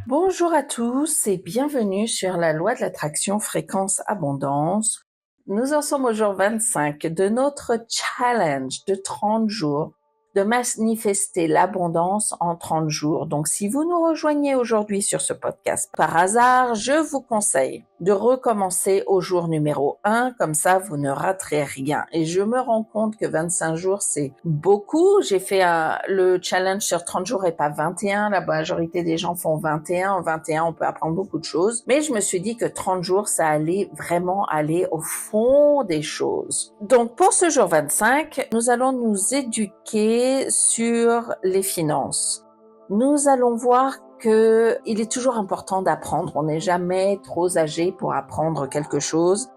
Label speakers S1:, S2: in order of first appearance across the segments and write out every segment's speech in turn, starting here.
S1: Bonjour à tous et bienvenue sur la loi de l'attraction fréquence abondance. Nous en sommes au jour 25 de notre challenge de 30 jours de manifester l'abondance en 30 jours. Donc, si vous nous rejoignez aujourd'hui sur ce podcast par hasard, je vous conseille de recommencer au jour numéro 1. Comme ça, vous ne raterez rien. Et je me rends compte que 25 jours, c'est beaucoup. J'ai fait le challenge sur 30 jours et pas 21. La majorité des gens font 21. En 21, on peut apprendre beaucoup de choses. Mais je me suis dit que 30 jours, ça allait vraiment aller au fond des choses. Donc, pour ce jour 25, nous allons nous éduquer sur les finances. Nous allons voir que il est toujours important d'apprendre. On n'est jamais trop âgé pour apprendre quelque chose.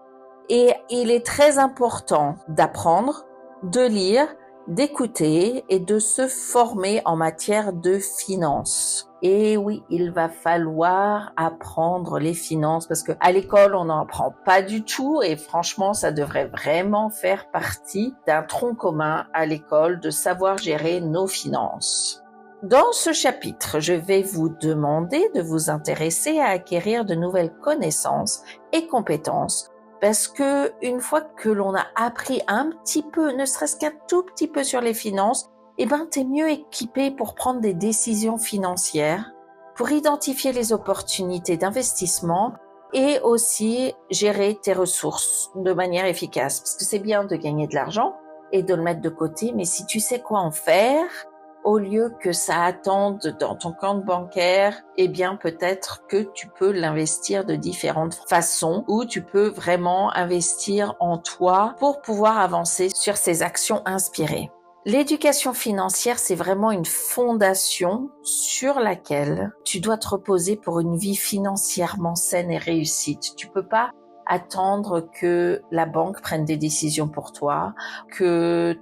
S1: Et il est très important d'apprendre, de lire, d'écouter et de se former en matière de finances. Et oui, il va falloir apprendre les finances parce que à l'école, on n'en apprend pas du tout et franchement, ça devrait vraiment faire partie d'un tronc commun à l'école de savoir gérer nos finances. Dans ce chapitre, je vais vous demander de vous intéresser à acquérir de nouvelles connaissances et compétences parce que une fois que l'on a appris un petit peu, ne serait-ce qu'un tout petit peu sur les finances, t'es mieux équipé pour prendre des décisions financières, pour identifier les opportunités d'investissement et aussi gérer tes ressources de manière efficace. Parce que c'est bien de gagner de l'argent et de le mettre de côté, mais si tu sais quoi en faire, au lieu que ça attende dans ton compte bancaire, peut-être que tu peux l'investir de différentes façons ou tu peux vraiment investir en toi pour pouvoir avancer sur ces actions inspirées. L'éducation financière, c'est vraiment une fondation sur laquelle tu dois te reposer pour une vie financièrement saine et réussite. Tu peux pas attendre que la banque prenne des décisions pour toi, que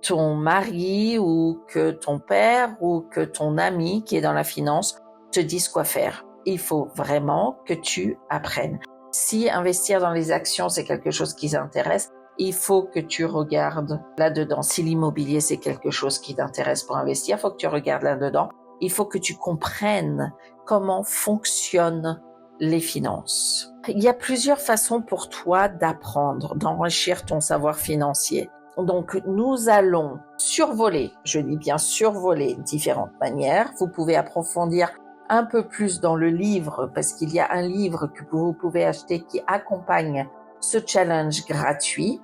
S1: ton mari ou que ton père ou que ton ami qui est dans la finance te dise quoi faire. Il faut vraiment que tu apprennes. Si investir dans les actions, c'est quelque chose qui t'intéresse, il faut que tu regardes là-dedans. Si l'immobilier, c'est quelque chose qui t'intéresse pour investir, il faut que tu regardes là-dedans. Il faut que tu comprennes comment fonctionnent les finances. Il y a plusieurs façons pour toi d'apprendre, d'enrichir ton savoir financier. Donc, nous allons survoler, je dis bien survoler différentes manières. Vous pouvez approfondir un peu plus dans le livre parce qu'il y a un livre que vous pouvez acheter qui accompagne ce challenge gratuit.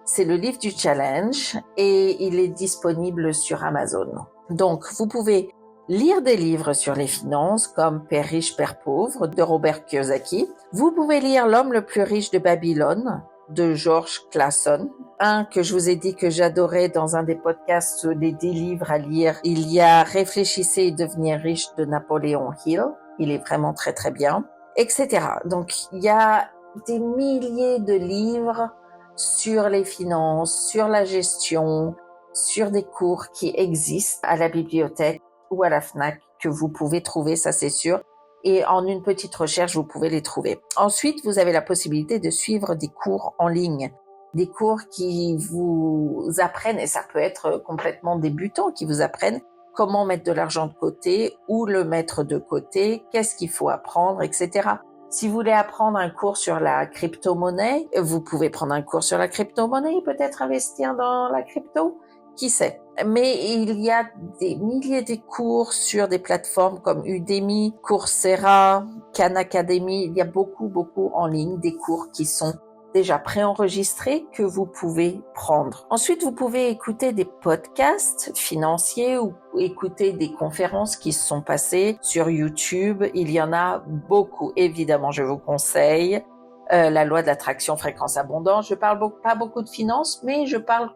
S1: C'est le livre du challenge et il est disponible sur Amazon. Donc, vous pouvez lire des livres sur les finances comme Père riche, Père pauvre de Robert Kiyosaki. Vous pouvez lire L'homme le plus riche de Babylone de George Clason. Un que je vous ai dit que j'adorais dans un des podcasts des 10 livres à lire. Il y a Réfléchissez et devenir riche de Napoléon Hill. Il est vraiment très très bien, etc. Donc, il y a des milliers de livres sur les finances, sur la gestion, sur des cours qui existent à la bibliothèque ou à la FNAC que vous pouvez trouver, ça c'est sûr. Et en une petite recherche, vous pouvez les trouver. Ensuite, vous avez la possibilité de suivre des cours en ligne, des cours qui vous apprennent, et ça peut être complètement débutant, qui vous apprennent comment mettre de l'argent de côté, où le mettre de côté, qu'est-ce qu'il faut apprendre, etc. Si vous voulez apprendre un cours sur la crypto-monnaie, vous pouvez prendre un cours sur la crypto-monnaie et peut-être investir dans la crypto. Qui sait? Mais il y a des milliers de cours sur des plateformes comme Udemy, Coursera, Khan Academy. Il y a beaucoup en ligne des cours qui sont déjà préenregistrés que vous pouvez prendre. Ensuite, vous pouvez écouter des podcasts financiers ou écouter des conférences qui se sont passées sur YouTube. Il y en a beaucoup. Évidemment, je vous conseille la loi de l'attraction fréquence abondance. Je parle pas beaucoup de finances, mais je parle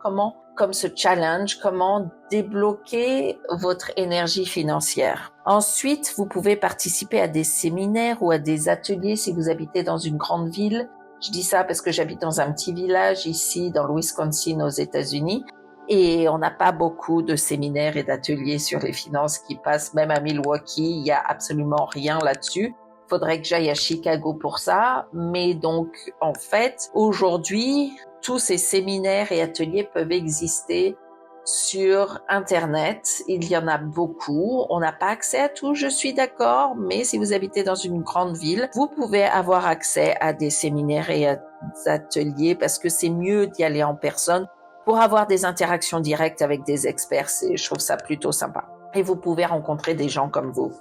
S1: comme ce challenge, comment débloquer votre énergie financière. Ensuite, vous pouvez participer à des séminaires ou à des ateliers si vous habitez dans une grande ville. Je dis ça parce que j'habite dans un petit village ici dans le Wisconsin aux États-Unis et on n'a pas beaucoup de séminaires et d'ateliers sur les finances qui passent. Même à Milwaukee, il y a absolument rien là-dessus. Faudrait que j'aille à Chicago pour ça. Mais donc, en fait, aujourd'hui, tous ces séminaires et ateliers peuvent exister sur Internet. Il y en a beaucoup. On n'a pas accès à tout, je suis d'accord, mais si vous habitez dans une grande ville, vous pouvez avoir accès à des séminaires et à des ateliers parce que c'est mieux d'y aller en personne pour avoir des interactions directes avec des experts. Je trouve ça plutôt sympa. Et vous pouvez rencontrer des gens comme vous.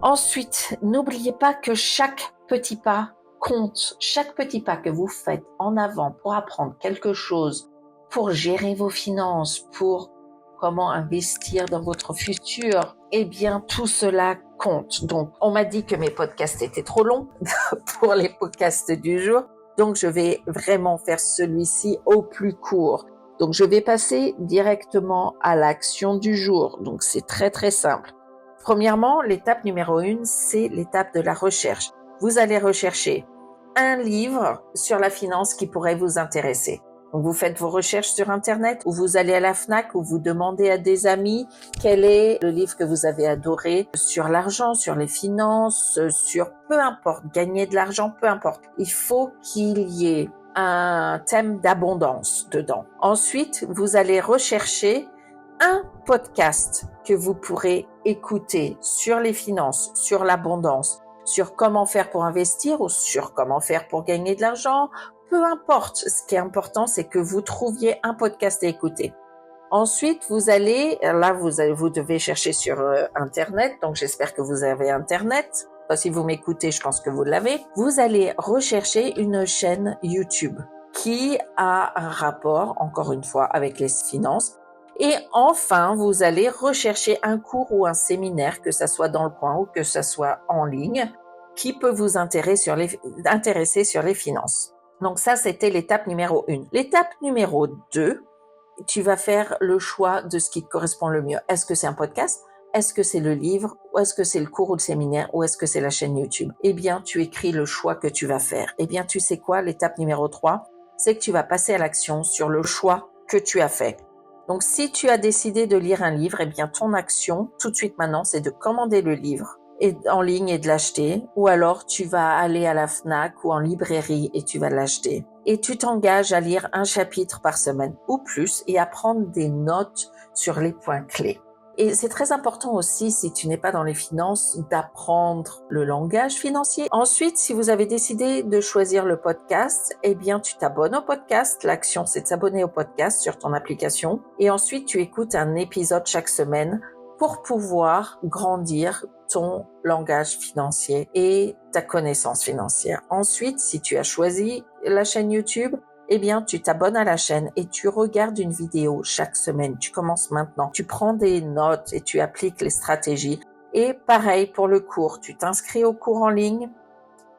S1: Ensuite, n'oubliez pas que chaque petit pas compte. Chaque petit pas que vous faites en avant pour apprendre quelque chose, pour gérer vos finances, pour comment investir dans votre futur, eh bien, tout cela compte. Donc, on m'a dit que mes podcasts étaient trop longs pour les podcasts du jour. Donc, je vais vraiment faire celui-ci au plus court. Donc, je vais passer directement à l'action du jour. Donc, c'est très, très simple. Premièrement, l'étape numéro 1, c'est l'étape de la recherche. Vous allez rechercher un livre sur la finance qui pourrait vous intéresser. Donc, vous faites vos recherches sur Internet ou vous allez à la Fnac ou vous demandez à des amis quel est le livre que vous avez adoré sur l'argent, sur les finances, sur peu importe, gagner de l'argent, peu importe. Il faut qu'il y ait un thème d'abondance dedans. Ensuite, vous allez rechercher un podcast que vous pourrez écouter sur les finances, sur l'abondance, sur comment faire pour investir ou sur comment faire pour gagner de l'argent. Peu importe, ce qui est important, c'est que vous trouviez un podcast à écouter. Ensuite, vous devez chercher sur Internet, donc j'espère que vous avez Internet. Si vous m'écoutez, je pense que vous l'avez. Vous allez rechercher une chaîne YouTube qui a un rapport, encore une fois, avec les finances. Et enfin, vous allez rechercher un cours ou un séminaire, que ça soit dans le coin ou que ça soit en ligne, qui peut vous intéresser sur les finances. Donc ça, c'était l'étape numéro 1. L'étape numéro 2, tu vas faire le choix de ce qui te correspond le mieux. Est-ce que c'est un podcast? Est-ce que c'est le livre? Ou est-ce que c'est le cours ou le séminaire? Ou est-ce que c'est la chaîne YouTube? Eh bien, tu écris le choix que tu vas faire. Eh bien, tu sais quoi? L'étape numéro 3, c'est que tu vas passer à l'action sur le choix que tu as fait. Donc, si tu as décidé de lire un livre, eh bien, ton action, tout de suite maintenant, c'est de commander le livre en ligne et de l'acheter, ou alors tu vas aller à la Fnac ou en librairie et tu vas l'acheter. Et tu t'engages à lire un chapitre par semaine ou plus et à prendre des notes sur les points clés. Et c'est très important aussi, si tu n'es pas dans les finances, d'apprendre le langage financier. Ensuite, si vous avez décidé de choisir le podcast, eh bien, tu t'abonnes au podcast. L'action, c'est de s'abonner au podcast sur ton application. Et ensuite, tu écoutes un épisode chaque semaine pour pouvoir grandir ton langage financier et ta connaissance financière. Ensuite, si tu as choisi la chaîne YouTube, eh bien, tu t'abonnes à la chaîne et tu regardes une vidéo chaque semaine. Tu commences maintenant. Tu prends des notes et tu appliques les stratégies. Et pareil pour le cours. Tu t'inscris au cours en ligne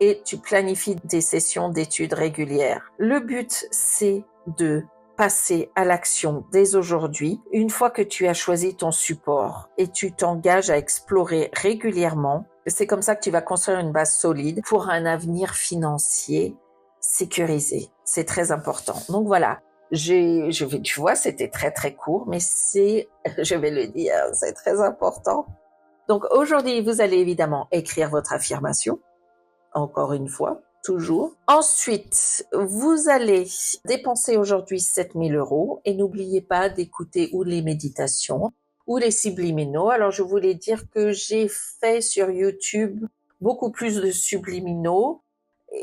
S1: et tu planifies des sessions d'études régulières. Le but, c'est de passer à l'action dès aujourd'hui, une fois que tu as choisi ton support et tu t'engages à explorer régulièrement. C'est comme ça que tu vas construire une base solide pour un avenir financier sécurisé. C'est très important. Donc voilà, tu vois, c'était très très court, mais je vais le dire, c'est très important. Donc aujourd'hui, vous allez évidemment écrire votre affirmation, encore une fois, toujours. Ensuite, vous allez dépenser aujourd'hui 7 000 € et n'oubliez pas d'écouter ou les méditations ou les subliminaux. Alors, je voulais dire que j'ai fait sur YouTube beaucoup plus de subliminaux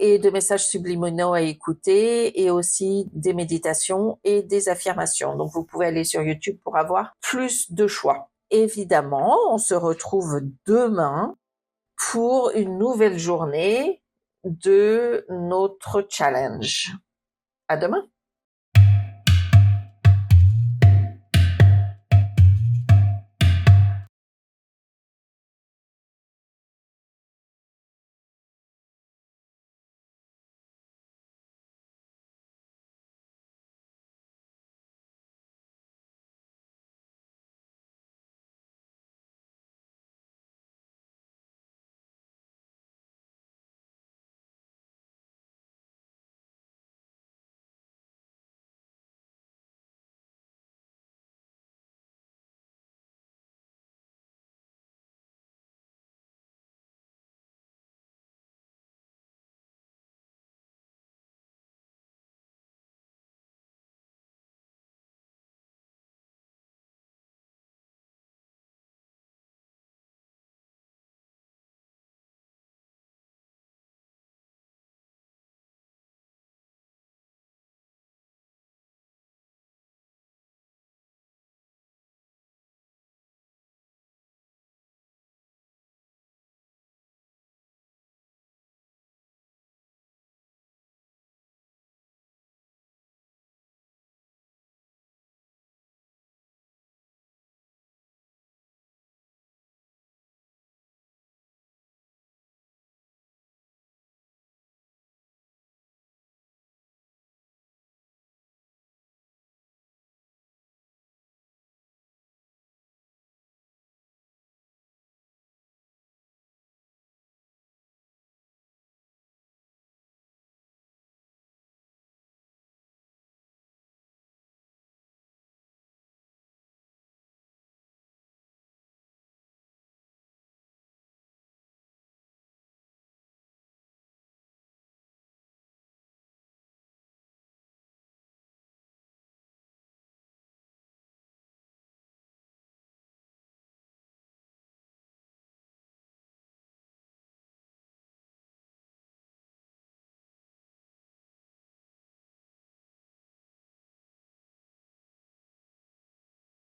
S1: et de messages subliminaux à écouter et aussi des méditations et des affirmations. Donc, vous pouvez aller sur YouTube pour avoir plus de choix. Évidemment, on se retrouve demain pour une nouvelle journée de notre challenge. À demain!